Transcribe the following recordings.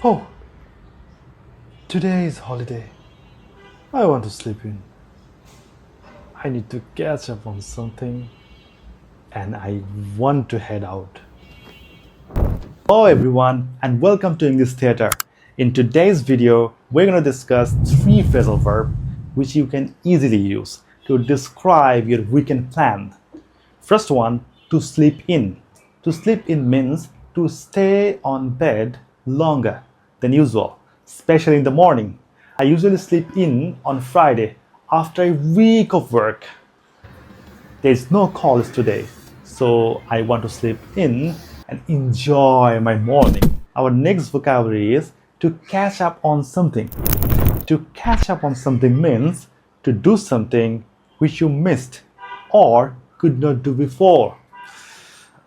Oh, today is holiday. I want to sleep in. I need to catch up on something and I want to head out. Hello everyone and welcome to English Theatre. In today's video, we're going to discuss three phrasal verbs which you can easily use to describe your weekend plan. First one, to sleep in. To sleep in means to stay on bed longer than usual, especially in the morning. I usually sleep in on Friday after a week of work. There's no calls today, so I want to sleep in and enjoy my morning. Our next vocabulary is to catch up on something. To catch up on something means to do something which you missed or could not do before.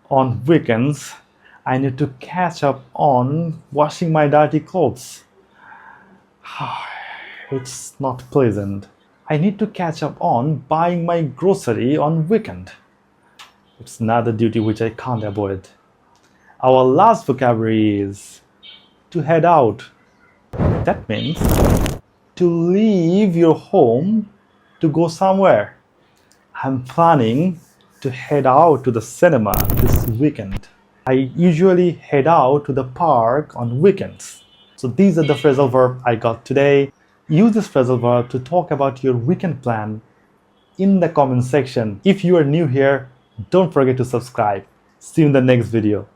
On weekends, I need to catch up on washing my dirty clothes. It's not pleasant. I need to catch up on buying my grocery on weekend. It's another duty which I can't avoid. Our last vocabulary is to head out. That means to leave your home to go somewhere. I'm planning to head out to the cinema this weekend. I usually head out to the park on weekends. So these are the phrasal verbs I got today. Use this phrasal verb to talk about your weekend plan in the comment section. If you are new here, don't forget to subscribe. See you in the next video.